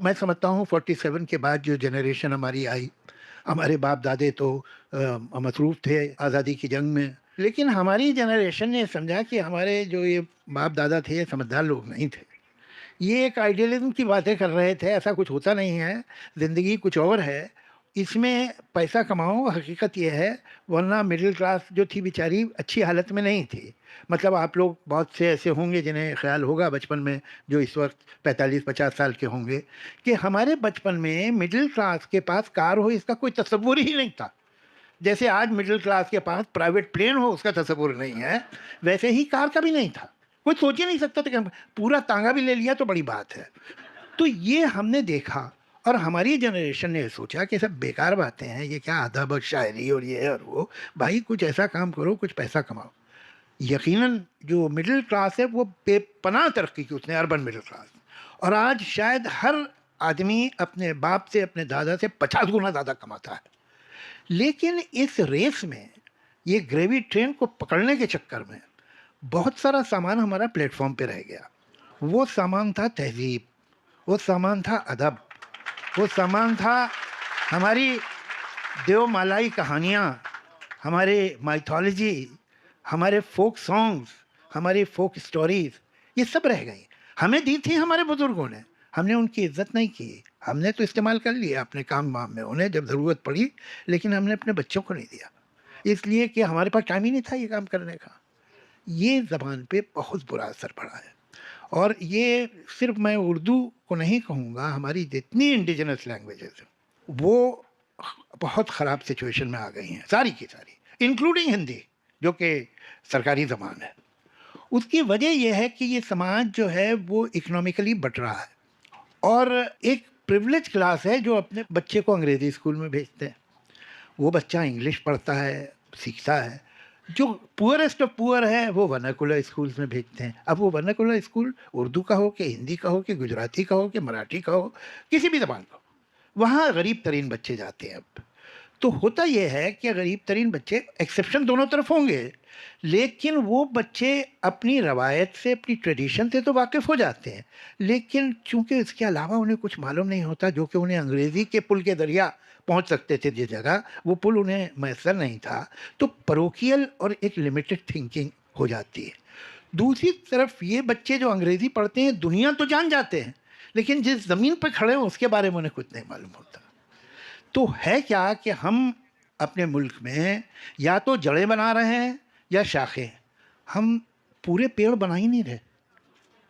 मैं समझता हूँ 47 के बाद जो जनरेशन हमारी आई, हमारे बाप दादे तो मसरूफ़ थे आज़ादी की जंग में। लेकिन हमारी जनरेशन ने समझा कि हमारे जो ये बाप दादा थे ये समझदार लोग नहीं थे। ये एक आइडियलिज़्म की बातें कर रहे थे, ऐसा कुछ होता नहीं है, ज़िंदगी कुछ और है। इसमें पैसा कमाओ, हकीकत ये है, वरना मिडिल क्लास जो थी बेचारी अच्छी हालत में नहीं थी। मतलब आप लोग बहुत से ऐसे होंगे जिन्हें ख़्याल होगा बचपन में, जो इस वक़्त 45-50 साल के होंगे, कि हमारे बचपन में मिडिल क्लास के पास कार हो इसका कोई तसव्वुर ही नहीं था। जैसे आज मिडिल क्लास के पास प्राइवेट प्लेन हो उसका तसव्वुर नहीं है, वैसे ही कार का भी नहीं था। कोई सोच ही नहीं सकता था कि पूरा तांगा भी ले लिया तो बड़ी बात है। तो ये हमने देखा और हमारी जनरेशन ने सोचा कि सब बेकार बातें हैं, ये क्या अदब और शायरी और ये और वो। भाई कुछ ऐसा काम करो, कुछ पैसा कमाओ। यकीनन जो मिडिल क्लास है वो बेपनाह तरक्की की उसने, अर्बन मिडिल क्लास। और आज शायद हर आदमी अपने बाप से, अपने दादा से 50 गुना ज़्यादा कमाता है। लेकिन इस रेस में, ये ग्रेवी ट्रेन को पकड़ने के चक्कर में बहुत सारा सामान हमारा प्लेटफॉर्म पे रह गया। वो सामान था तहज़ीब, वो सामान था अदब, वो सामान था हमारी देवमालाई कहानियाँ, हमारे माइथोलॉजी, हमारे फ़ोक सॉन्ग्स, हमारी फ़ोक स्टोरीज़, ये सब रह गई। हमें दी थी हमारे बुज़ुर्गों ने, हमने उनकी इज़्ज़त नहीं की। हमने तो इस्तेमाल कर लिया अपने काम-वाम में, उन्हें जब ज़रूरत पड़ी, लेकिन हमने अपने बच्चों को नहीं दिया। इसलिए कि हमारे पास टाइम ही नहीं था ये काम करने का। ये ज़बान पे बहुत बुरा असर पड़ा है। और ये सिर्फ़ मैं उर्दू को नहीं कहूँगा, हमारी जितनी इंडिजिनस लैंग्वेजेज़ हैं, वो बहुत ख़राब सिचुएशन में आ गई हैं, सारी की सारी, इंक्लूडिंग हिंदी, जो कि सरकारी ज़बान है। उसकी वजह ये है कि ये समाज जो है वो इकोनॉमिकली बँट रहा है और एक प्रिविलेज क्लास है जो अपने बच्चे को अंग्रेज़ी स्कूल में भेजते हैं। वो बच्चा इंग्लिश पढ़ता है, सीखता है। जो पुअरेस्ट ऑफ पुअर है वो वर्नाकुलर स्कूल्स में भेजते हैं। अब वो वर्नाकुलर स्कूल उर्दू का हो कि हिंदी का हो कि गुजराती का हो कि मराठी का हो, किसी भी ज़बान का हो, वहाँ गरीब तरीन बच्चे जाते हैं अब। तो होता ये है कि गरीब तरीन बच्चे, एक्सेप्शन दोनों तरफ होंगे, लेकिन वो बच्चे अपनी रवायत से, अपनी ट्रेडिशन से तो वाकिफ़ हो जाते हैं, लेकिन चूँकि इसके अलावा उन्हें कुछ मालूम नहीं होता, जो कि उन्हें अंग्रेज़ी के पुल के ज़रिया पहुँच सकते थे जिस जगह, वो पुल उन्हें मैसर नहीं था, तो पैरोकियल और एक लिमिटेड थिंकिंग हो जाती है। दूसरी तरफ ये बच्चे जो अंग्रेज़ी पढ़ते हैं, दुनिया तो जान जाते हैं, लेकिन जिस ज़मीन पे खड़े हैं उसके बारे में उन्हें कुछ नहीं मालूम होता। तो है क्या कि हम अपने मुल्क में या तो जड़ें बना रहे हैं या शाखें। हम पूरे पेड़ बना ही नहीं रहे।